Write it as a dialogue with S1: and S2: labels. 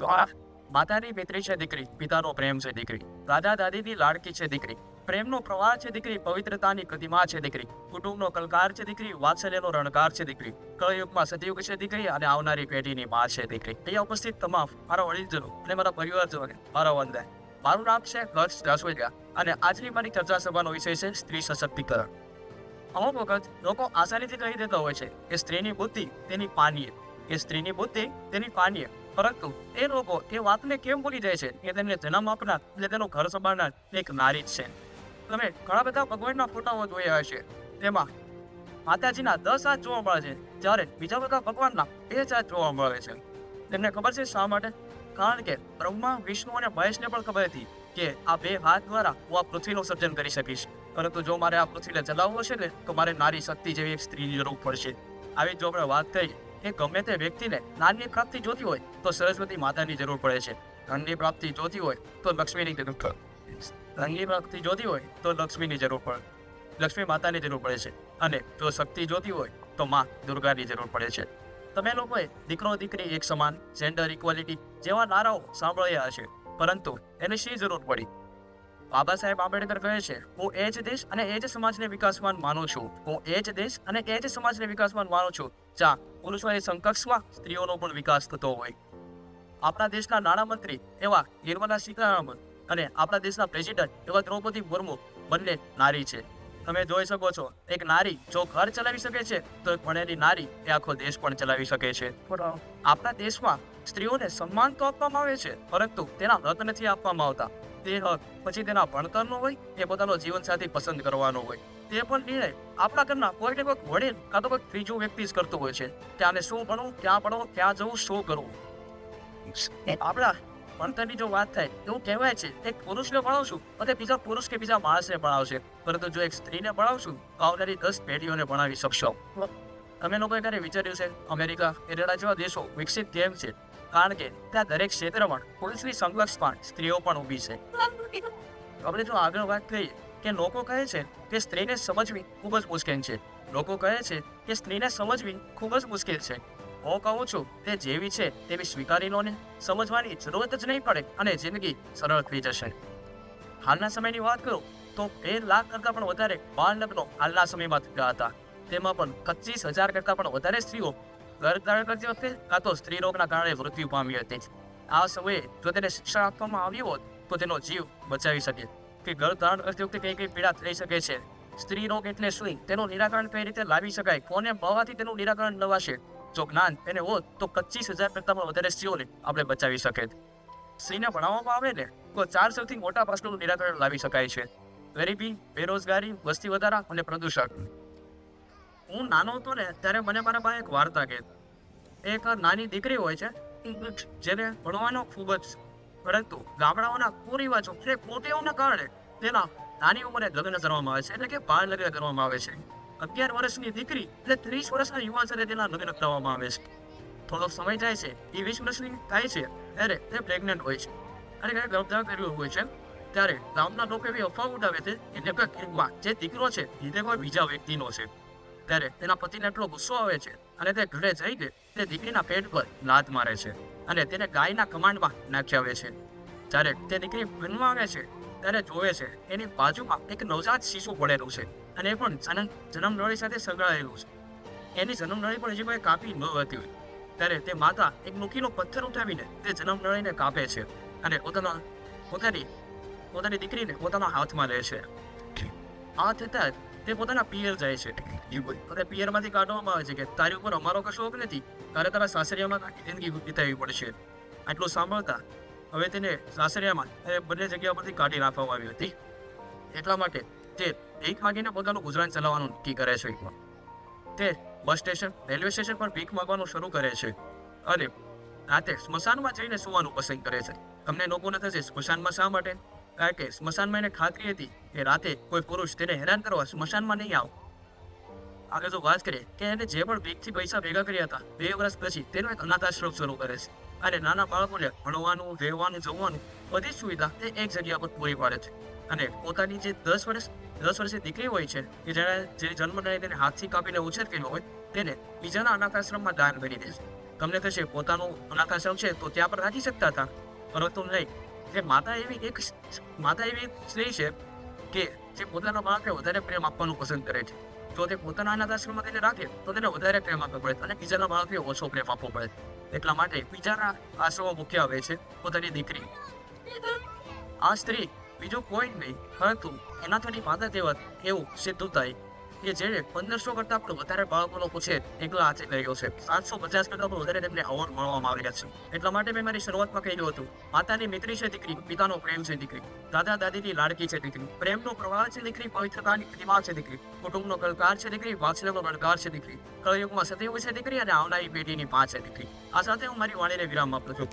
S1: તો આ માતાની પિતરી છે દીકરી, પિતાનો પ્રેમ છે દીકરી, દાદા દાદીની લાડકી છે દીકરી, પ્રેમનો પ્રવાહ છે દીકરી, પવિત્રતાની પ્રતિમા છે દીકરી, કુટુંબનો કલકાર છે દીકરી, વાત્સલ્યનો રણકાર છે દીકરી, કળયુગમાં સતયુગ છે દીકરી અને આવનારી પેઢીની માં છે દીકરી. અહીંયા ઉપસ્થિત તમામ મારા વડીલજનો અને મારા પરિવારજનોને મારા વંદન. મારું નામ છે હર્ષ જાસવડિયા અને આજની મારી ચર્ચા સભાનો વિષય છે સ્ત્રી સશક્તિકરણ. અમુક વખત લોકો આસાનીથી કહી દેતા હોય છે કે સ્ત્રીની બુદ્ધિ તેની પાનીય, કે સ્ત્રીની બુદ્ધિ તેની પાનીય, પરંતુ એ લોકો એ વાતને કેમ ભૂલી જાય છે કે તેમને જન્મ આપનાર એટલે તેનું ઘર સંભાળનાર એક નારી જ છે. તમે ઘણા બધા ભગવાનના ફોટાઓ જોયા હશે, તેમાં માતાજીના 10 હાથ જોવા મળે છે, જ્યારે બીજા બધા ભગવાનના 2 જ હાથ જોવા મળે છે. તેમને ખબર છે શા માટે? કારણ કે બ્રહ્મા, વિષ્ણુ અને મહેશને પણ ખબર હતી કે આ 2 હાથ દ્વારા હું આ પૃથ્વીનું સર્જન કરી શકીશ, પરંતુ જો મારે આ પૃથ્વીને ચલાવવું હશે ને તો મારે નારી શક્તિ જેવી એક સ્ત્રીની જરૂર પડશે. આવી જો આપણે વાત કરીએ કે ગમે તે વ્યક્તિને જ્ઞાનની પ્રાપ્તિ જોતી હોય તો સરસ્વતી માતાની જરૂર પડે છે, ધનની પ્રાપ્તિ જોતી હોય તો લક્ષ્મીની જરૂર પડે, ધનની પ્રાપ્તિ જોતી હોય તો લક્ષ્મીની જરૂર પડે, લક્ષ્મી માતાની જરૂર પડે છે, અને જો શક્તિ જોતી હોય તો માં દુર્ગાની જરૂર પડે છે. તમે લોકોએ દીકરો દીકરી એક સમાન, જેન્ડર ઇક્વાલિટી જેવા નારાઓ સાંભળ્યા હશે, પરંતુ એને શી જરૂર પડી? બાબા સાહેબ આંબેડકર કહે છે, હું એ જ દેશ અને એ જ સમાજને વિકાસવાન માનું છું, હું એ જ દેશ અને એ જ સમાજને વિકાસવાન માનું છું જ્યાં પુરુષોની સમકક્ષમાં સ્ત્રીઓનો પણ વિકાસ થતો હોય. આપણા દેશના નાણામંત્રી એવા નિર્મલા સીતારામન અને આપણા દેશના પ્રેસિડેન્ટ એવા દ્રૌપદી મુર્મુ બંને નારી છે. તમે જોઈ શકો છો, એક નારી જો ઘર ચલાવી શકે છે તો એક ભણેલી નારી એ આખો દેશ પણ ચલાવી શકે છે. આપણા દેશમાં સ્ત્રીઓને સન્માન તો આપવામાં આવે છે, પરંતુ તેના હક નથી આપવામાં આવતા. તે હક પછી તેના ભણતરનો હોય કે પોતાનો જીવનસાથી પસંદ કરવાનો હોય, તે પણ નિર્ણય આપણા ઘરના કોઈ ને કોઈ વડીલ કાં તો કોઈ ત્રીજો વ્યક્તિ જ કરતો હોય છે. ત્યાંને શું ભણવું, ક્યાં ભણવું, ક્યાં જવું, શું કરવું. આપણા ભણતરની જો વાત થાય એવું કહેવાય છે એક પુરુષને ભણાવશું અને બીજા પુરુષ કે બીજા માણસને ભણાવશે, પરંતુ જો એક સ્ત્રીને ભણાવશું તો આવનારી 10 પેઢીઓને ભણાવી શકશો. તમે લોકોએ ક્યારે વિચાર્યું છે અમેરિકા, કેનેડા જેવા દેશો વિકસિત કેમ છે? કારણ કે ત્યાં દરેક ક્ષેત્રમાં પુરુષની સમકક્ષમાં સ્ત્રીઓ પણ ઊભી છે. આપણે જો આગળ વાત કરીએ કે લોકો કહે છે કે સ્ત્રીને સમજવી ખૂબ જ મુશ્કેલ છે, લોકો કહે છે કે સ્ત્રીને સમજવી ખૂબ જ મુશ્કેલ છે. હું કહું છું તે જેવી છે તેવી સ્વીકારી લો ને, સમજવાની જરૂરત જ નહીં પડે અને જિંદગી સરળ થઈ જશે. હાલના સમયની વાત કરું તો 2 લાખ કરતાં પણ વધારે બાળ લગ્નો હાલના સમયમાં થયા હતા. તેમાં પણ 25,000 કરતાં પણ વધારે સ્ત્રીઓ ગર્ભધારણ કરતી વખતે કાં તો સ્ત્રી રોગના કારણે મૃત્યુ પામી હતી. આ સમયે જો તેને શિક્ષણ આપવામાં આવ્યું હોત તો તેનો જીવ બચાવી શકે કે ગર્ભધારણ કરતી વખતે કઈ કઈ પીડા થઈ શકે છે, સ્ત્રી રોગ એટલે શું, તેનું નિરાકરણ કઈ રીતે લાવી શકાય, કોને મળવાથી તેનું નિરાકરણ લવાશે. જો જ્ઞાન તેને હોત તો 25,000 કરતાં પણ વધારે સ્ત્રીઓને આપણે બચાવી શકે. સ્ત્રીને ભણાવવામાં આવે ને તો 4 સૌથી મોટા પ્રશ્નોનું નિરાકરણ લાવી શકાય છે: ગરીબી, બેરોજગારી, વસ્તી વધારા અને પ્રદૂષણ. હું નાનો હતો ને ત્યારે મને મારા બા એક વાર્તા કહે. એક નાની દીકરી હોય છે જેને ભણવાનો ખૂબ જ, પરંતુ ગામડાઓના કુરિવાજો કે કુટેવોના કારણે તેના નાની ઉંમરે લગ્ન કરવામાં આવે છે, એટલે કે બાળ લગ્ન કરવામાં આવે છે. 11 વર્ષની દીકરી એટલે 30 વર્ષના યુવાન સાથે તેના લગ્ન કરવામાં આવે છે. થોડોક સમય જાય છે, એ 20 વર્ષની થાય છે ત્યારે તે પ્રેગ્નન્ટ હોય છે અને ક્યારેક ગર્ભધારણ કર્યું હોય છે. ત્યારે ગામના લોકો એવી અફવા ઉઠાવે છે કે જે દીકરો છે એ કોઈ બીજા વ્યક્તિનો છે. ત્યારે તેના પતિને એટલો ગુસ્સો આવે છે અને તે ઘરે જઈને તે દીકરીના પેટ પર લાત મારે છે અને તેને ગાયના કમાન્ડમાં નાખી આવે છે. જ્યારે તે દીકરી જન્મ આવે છે ત્યારે જોવે છે એની બાજુમાં એક નવજાત શિશુ પડેલું છે અને એ પણ જન્મનળી સાથે સંકળાયેલું છે. એની જન્મનળી પણ હજી કોઈ કાપી ન હતી હોય. ત્યારે તે માતા એક નુકીલો પથ્થર ઉઠાવીને તે જન્મનળીને કાપે છે અને પોતાની દીકરીને પોતાના હાથમાં લે છે. આ થતાં તે પોતાના પિયર જાય છે અને પિયરમાંથી કાઢવામાં આવે છે કે તારી ઉપર અમારો કશો હક નથી, તારે તારા સાસરિયામાં આખી જિંદગી વિતાવવી પડશે. આટલું સાંભળતા હવે તેને સાસરિયામાં બંને જગ્યા પરથી કાઢી નાખવામાં આવી હતી. એટલા માટે તે ભીખ માગીને પોતાનું ગુજરાન ચલાવવાનું નક્કી કરે છે. તે બસ સ્ટેશન, રેલવે સ્ટેશન પર ભીખ માગવાનું શરૂ કરે છે અને રાતે સ્મશાનમાં જઈને સુવાનું પસંદ કરે છે. તમને લોકોને થશે સ્મશાનમાં શા માટે? કારણ કે સ્મશાનમાં એને ખાતરી હતી કે રાતે કોઈ પુરુષ તેને હેરાન કરવા સ્મશાનમાં નહીં આવે. આગળ જો વાત કરીએ કે એને જે પણ ભીખથી પૈસા ભેગા કર્યા હતા 2 વર્ષ પછી તેનો એક અનાથાશ્રમ શરૂ કરે છે અને નાના બાળકોને ભણવાનું, રહેવાનું, જમવાનું બધી સુવિધા તે એક જગ્યા પર પૂરી પાડે છે. અને પોતાની જે 10 વર્ષની દીકરી હોય છે કે જે જન્મ લઈને તેને હાથથી કાપીને ઉછેર કર્યો હોય તેને બીજાના અનાથાશ્રમમાં દાન કરી દે છે. તમને થશે પોતાનું અનાથાશ્રમ છે તો ત્યાં પણ રાખી શકતા હતા, પરંતુ નહીં. જે માતા એવી એક સ્ત્રી છે કે જે પોતાના બાળકને વધારે પ્રેમ આપવાનું પસંદ કરે છે. જો તે પોતાના અનાથાશ્રમમાં તેને રાખે તો તેને વધારે પ્રેમ આપવો પડે અને બીજાના બાળકને ઓછો પ્રેમ આપવો પડે. એટલા માટે બીજાના આશ્રમમાં મૂક્યા આવે છે પોતાની દીકરી. આ સ્ત્રી બીજું કોઈ જ નહીં પરંતુ એનાથાની માતા કહેવાત એવું સિદ્ધ થાય કે જેણે 1500 કરતા પણ વધારે બાળકોનો ઉછેર એકલા હાથે કર્યો છે. 750 કરતા પણ વધારે તેમને એવોર્ડ મળવામાં આવ્યા છે. એટલા માટે મેં મારી શરૂઆતમાં કહ્યું હતું, માતાની મિત્રી છે દીકરી, પિતાનો પ્રેમ છે દીકરી, દાદા દાદીની લાડકી છે દીકરી, પ્રેમનો પ્રવાહ છે દીકરી, પવિત્રતાની પ્રતિમા છે દીકરી, કુટુંબનો કલકાર છે દીકરી, વાત્સલ્યનો ગણકાર છે દીકરી, કળયુગમાં સતયુગ છે દીકરી અને આવનારી પેઢીની પાંચ છે દીકરી. આ સાથે હું મારી વાણીને વિરામ આપું છું.